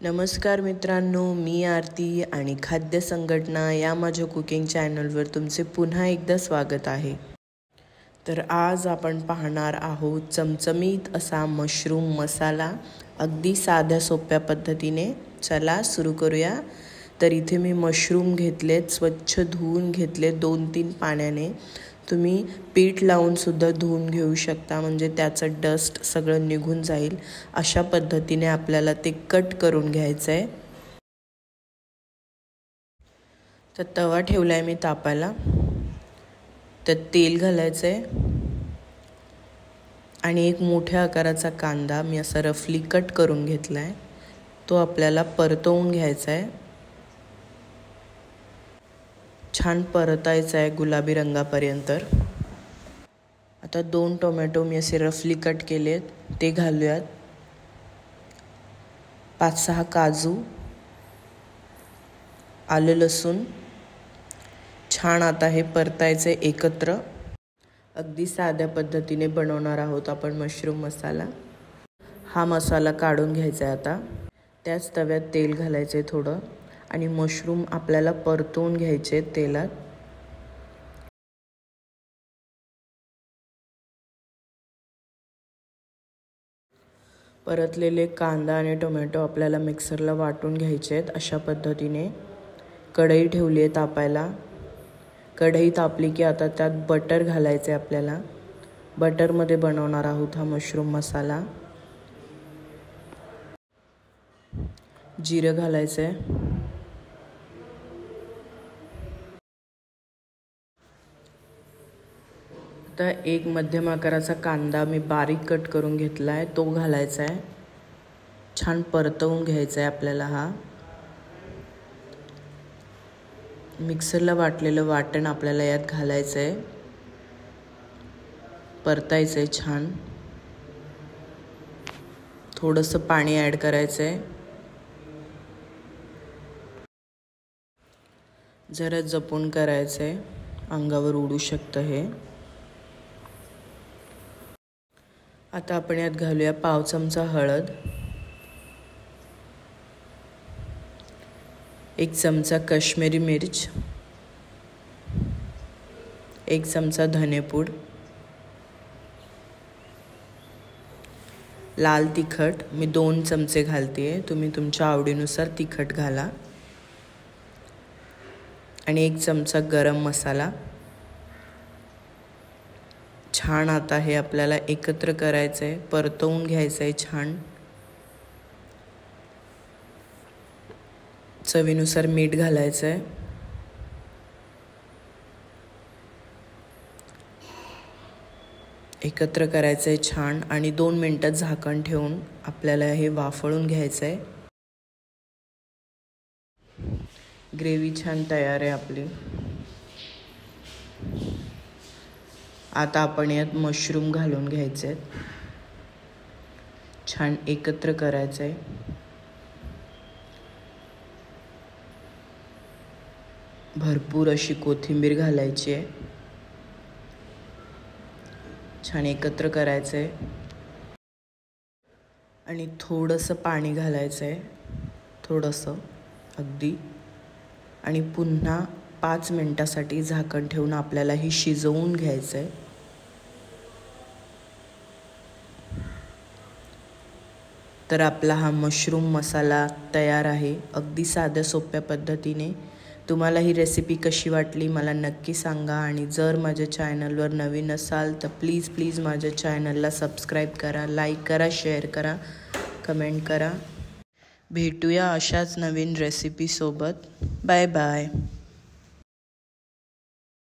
नमस्कार मित्रांनो, मी आरती आणि खाद्य संघटना या माझ्या कुकिंग चॅनलवर तुमचे पुन्हा एकदा स्वागत आहे। तर आज आपण पाहणार आहोत चमचमीत असा मशरूम मसाला अगदी साध्या सोप्या पद्धतीने। चला सुरू करूया। तर इथे मी मशरूम घेतलेत, स्वच्छ धुवून घेतले 2-3 पाण्याने। तुम्ही पीठ लावून सुद्धा धुवून घेऊ शकता, म्हणजे त्याचं डस्ट सगळं निघून जाईल। अशा पद्धतीने आपल्याला ते कट करून घ्यायचं आहे। तर तवा ठेवलाय मी तापायला, त्यात तेल घालायचं आहे आणि एक मोठ्या आकाराचा कांदा मी असा रफली कट करून घेतलाय, तो आपल्याला परतवून घ्यायचा आहे। छान परतायचा आहे गुलाबी रंगापर्यंत। आता 2 टोमॅटो मी असे रफली कट केलेत, ते घालूयात। 5-6 काजू, आलं लसूण छान आता हे परतायचे एकत्र। अगदी साध्या पद्धतीने बनवणार आहोत आपण मशरूम मसाला। हा मसाला काढून घ्यायचा आहे। आता त्याच तव्यात तेल घालायचे थोडं आणि मशरूम आपल्याला परतवून घ्यायचे तेलात। परतलेले कांदा आणि टोमॅटो आपल्याला मिक्सरला वाटून घ्यायचे आहेत अशा पद्धतीने। कढई ठेवली आहे तापायला। कढई तापली की आता त्यात बटर घालायचे आपल्याला। बटरमध्ये बनवणार आहोत हा मशरूम मसाला। जिरं घालायचं आहे। आता एक मध्यम आकाराचा कांदा मी बारीक कट करून घेतला आहे, तो घालायचा आहे। छान परतवून घ्यायचा आहे आपल्याला। हा मिक्सरला वाटलेलं वाटण आपल्याला यात घालायचं आहे, परतायचं आहे छान। थोडंसं पाणी ॲड करायचं आहे, जरा जपून करायचं आहे, अंगावर उडू शकतं हे। आता आपण यात घालूया पाव चमचा हळद, 1 चमचा काश्मीरी मिर्च, 1 चमचा धनेपूड, लाल तिखट मी 2 चमचे घालते, तुम्ही तुमच्या आवडीनुसार तिखट घाला, आणि 1 चमचा गरम मसाला। छान आता हे आपल्याला एकत्र करायचं आहे, परतवून घ्यायचं आहे छान। चवीनुसार मीठ घालायचं आहे। एकत्र करायचं आहे छान आणि 2 मिनिटात झाकण ठेवून आपल्याला हे वाफळून घ्यायचं आहे। ग्रेव्ही छान तयार आहे आपली। आता आपण यात मशरूम घालून घ्यायचे आहेत, छान एकत्र करायचं आहे। भरपूर अशी कोथिंबीर घालायची आहे, छान एकत्र करायचं आहे आणि थोडंसं पाणी घालायचं आहे, थोडंसं अगदी, आणि पुन्हा 5 मिनिटासाठी झाकण ठेवून आपल्याला ही शिजवून घ्यायचं आहे। तर आपला हा मशरूम मसाला तयार आहे अगदी साध्या सोप्या पद्धतीने। तुम्हाला ही रेसिपी कशी वाटली मला नक्की सांगा, आणि जर माझ्या चॅनलवर नवीन असाल तर प्लीज माझ्या चॅनलला सबस्क्राईब करा, लाईक करा, शेअर करा, कमेंट करा। भेटूया अशाच नवीन रेसिपीसोबत। Bye bye.